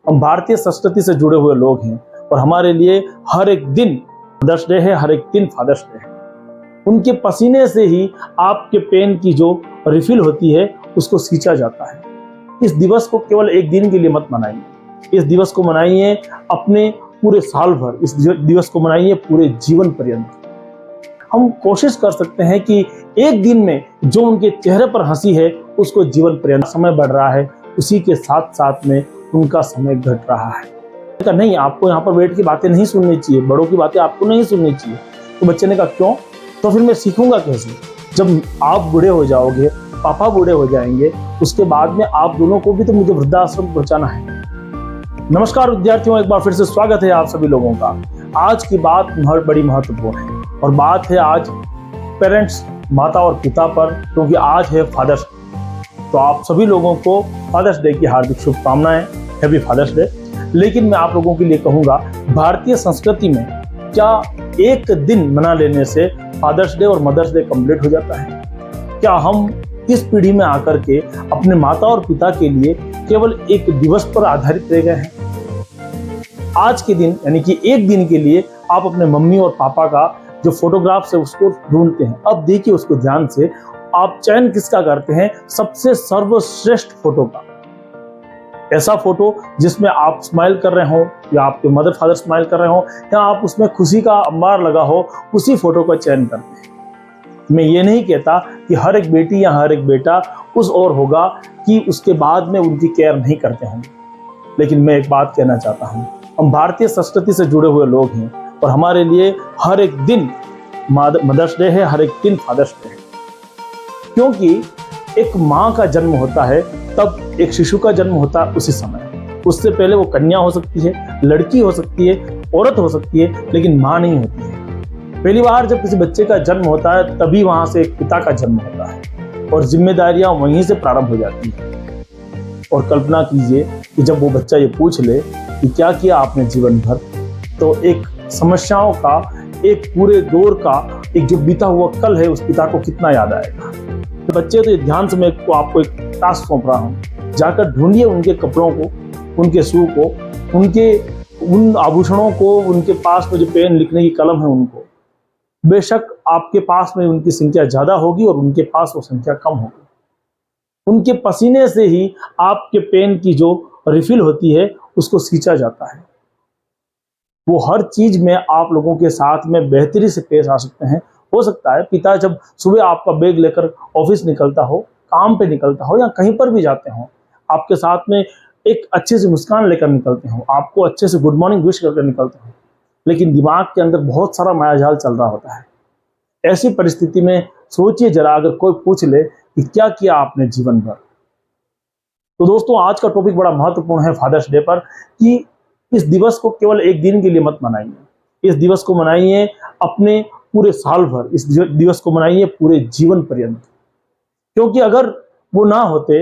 हम भारतीय संस्कृति से जुड़े हुए लोग हैं और हमारे लिए हर एक दिन मदर्स डे है, हर एक दिन फादर्स डे है। उनके पसीने से ही आपके पेन की जो रिफिल होती है उसको सींचा जाता है। इस दिवस को केवल एक दिन के लिए मत मनाइए, इस दिवस को मनाइए अपने पूरे साल भर, इस दिवस को मनाइए पूरे जीवन पर्यंत। हम कोशिश कर सकते हैं कि एक दिन में जो उनके चेहरे पर हंसी है उसको जीवन पर्यंत। समय बढ़ रहा है, उसी के साथ साथ में उनका समय घट रहा है। नहीं, आपको यहाँ पर बैठ की बातें नहीं सुननी चाहिए, बड़ों की बातें आपको नहीं सुननी चाहिए। तो बच्चे ने कहा क्यों? तो फिर मैं सीखूंगा कैसे? जब आप बूढ़े हो जाओगे, पापा बूढ़े हो जाएंगे, उसके बाद में आप दोनों को भी तो मुझे वृद्धाश्रम पहुंचाना है। नमस्कार विद्यार्थियों, एक बार फिर से स्वागत है आप सभी लोगों का। आज की बात बड़ी महत्वपूर्ण है और बात है आज पेरेंट्स, माता और पिता पर, क्योंकि आज है फादर्स डे। तो आप सभी लोगों को फादर्स डे की हार्दिक शुभकामनाएं, हैप्पी फादर्स डे। लेकिन मैं आप लोगों के लिए कहूंगा, भारतीय संस्कृति में क्या एक दिन मना लेने से फादर्स डे और मदर्स डे कंप्लीट हो जाता है? क्या हम इस पीढ़ी में आकर के अपने माता और पिता के लिए केवल एक दिवस पर आधारित रह गए हैं? आज के दिन यानी कि एक दिन के लिए आप अपने मम्मी और पापा का जो फोटोग्राफ है उसको ढूंढते हैं। अब देखिए उसको ध्यान से, आप चयन किसका करते हैं? सबसे सर्वश्रेष्ठ फोटो का। ऐसा फोटो जिसमें आप स्माइल कर रहे हो या आपके मदर फादर स्माइल कर रहे हो या आप उसमें खुशी का अंबार लगा हो, उसी फोटो का चयन करते हैं। मैं ये नहीं कहता कि हर एक बेटी या हर एक बेटा उस ओर होगा कि उसके बाद में उनकी केयर नहीं करते होंगे, लेकिन मैं एक बात कहना चाहता हूँ, हम भारतीय संस्कृति से जुड़े हुए लोग हैं और हमारे लिए हर एक दिन मदर्स डे है, हर एक दिन फादर्स डे है। क्योंकि एक माँ का जन्म होता है तब एक शिशु का जन्म होता है उसी समय। उससे पहले वो कन्या हो सकती है, लड़की हो सकती है, औरत हो सकती है, लेकिन माँ नहीं होती है। पहली बार जब किसी बच्चे का जन्म होता है तभी वहां से एक पिता का जन्म होता है और जिम्मेदारियां वहीं से प्रारंभ हो जाती हैं। और कल्पना कीजिए कि जब वो बच्चा ये पूछ ले कि क्या किया आपने जीवन भर, तो एक समस्याओं का, एक पूरे दौर का एक जो बीता हुआ कल है, उस पिता को कितना याद आएगा। तो बच्चे, तो ध्यान से मैं आपको एक टास्क सौंप रहा हूँ, जाकर ढूंढिए उनके कपड़ों को, उनके शू को, उनके उन आभूषणों को, उनके पास में जो पेन लिखने की कलम है उनको। बेशक आपके पास में उनकी संख्या ज्यादा होगी और उनके पास वो संख्या कम होगी। उनके पसीने से ही आपके पेन की जो रिफिल होती है उसको सींचा जाता है। वो हर चीज में आप लोगों के साथ में बेहतरी से पेश आ सकते हैं। हो सकता है पिता जब सुबह आपका बैग लेकर ऑफिस निकलता हो, काम पे निकलता हो या कहीं पर भी जाते हो, आपके साथ में एक अच्छे से मुस्कान लेकर निकलते हो, आपको अच्छे से गुड मॉर्निंग विश करके निकलते हो, लेकिन दिमाग के अंदर बहुत सारा मायाजाल चल रहा होता है। ऐसी परिस्थिति में सोचिए जरा, अगर कोई पूछ ले कि क्या किया आपने जीवन भर। तो दोस्तों, आज का टॉपिक बड़ा महत्वपूर्ण है फादर्स डे पर, कि इस दिवस को केवल एक दिन के लिए मत मनाइए, इस दिवस को मनाइए अपने पूरे साल भर, इस दिवस को मनाइए पूरे जीवन पर्यंत। क्योंकि अगर वो ना होते,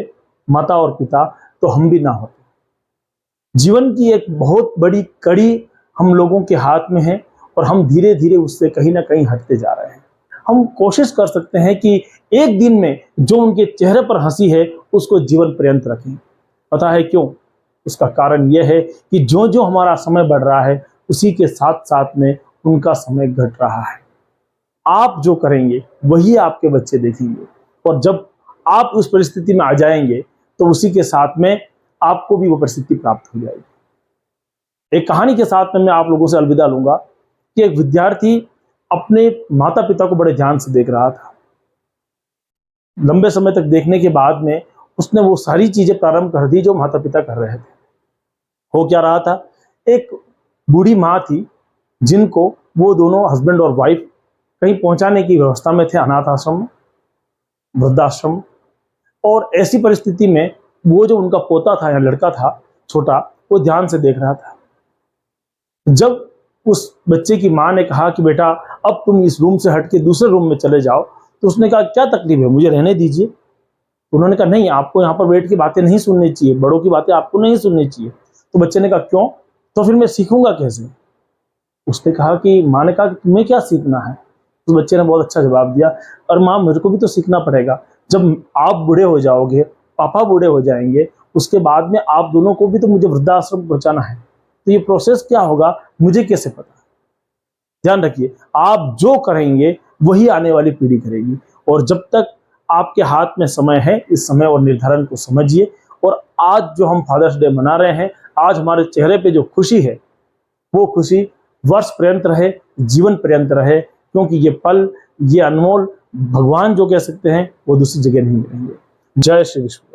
माता और पिता, तो हम भी ना होते। जीवन की एक बहुत बड़ी कड़ी हम लोगों के हाथ में है और हम धीरे धीरे उससे कहीं ना कहीं हटते जा रहे हैं। हम कोशिश कर सकते हैं कि एक दिन में जो उनके चेहरे पर हंसी है उसको जीवन पर्यंत रखें। पता है क्यों? उसका कारण यह है कि जो जो हमारा समय बढ़ रहा है उसी के साथ साथ में उनका समय घट रहा है। आप जो करेंगे वही आपके बच्चे देखेंगे और जब आप उस परिस्थिति में आ जाएंगे तो उसी के साथ में आपको भी वो परिस्थिति प्राप्त हो जाएगी। एक कहानी के साथ में मैं आप लोगों से अलविदा लूंगा कि एक विद्यार्थी अपने माता पिता को बड़े ध्यान से देख रहा था। लंबे समय तक देखने के बाद में उसने वो सारी चीजें प्रारंभ कर दी जो माता पिता कर रहे थे। हो क्या रहा था? एक बूढ़ी माँ थी जिनको वो दोनों हस्बैंड और वाइफ कहीं पहुंचाने की व्यवस्था में थे, अनाथ आश्रम, वृद्धाश्रम। और ऐसी परिस्थिति में वो जो उनका पोता था या लड़का था छोटा, वो ध्यान से देख रहा था। जब उस बच्चे की माँ ने कहा कि बेटा अब तुम इस रूम से हट के दूसरे रूम में चले जाओ, तो उसने कहा क्या तकलीफ है, मुझे रहने दीजिए। उन्होंने कहा नहीं, आपको यहाँ पर बैठ के बातें नहीं सुननी चाहिए, बड़ों की बातें आपको नहीं सुननी चाहिए। तो बच्चे ने कहा क्यों? तो फिर मैं सीखूंगा कैसे? उसने कहा कि माँ ने कहा कि तुम्हें क्या सीखना है? तो बच्चे ने बहुत अच्छा जवाब दिया, और माँ मेरे को भी तो सीखना पड़ेगा। जब आप बूढ़े हो जाओगे, पापा बूढ़े हो जाएंगे, उसके बाद में आप दोनों को भी तो मुझे वृद्धाश्रम पहुंचाना है, तो ये प्रोसेस क्या होगा मुझे कैसे पता। ध्यान रखिए, आप जो करेंगे वही आने वाली पीढ़ी करेगी। और जब तक आपके हाथ में समय है, इस समय और निर्धारण को समझिए। और आज जो हम फादर्स डे मना रहे हैं, आज हमारे चेहरे पे जो खुशी है, वो खुशी वर्ष पर्यंत रहे, जीवन पर्यंत रहे, क्योंकि ये पल, ये अनमोल भगवान जो कह सकते हैं वो दूसरी जगह नहीं मिलेंगे। जय श्री कृष्ण।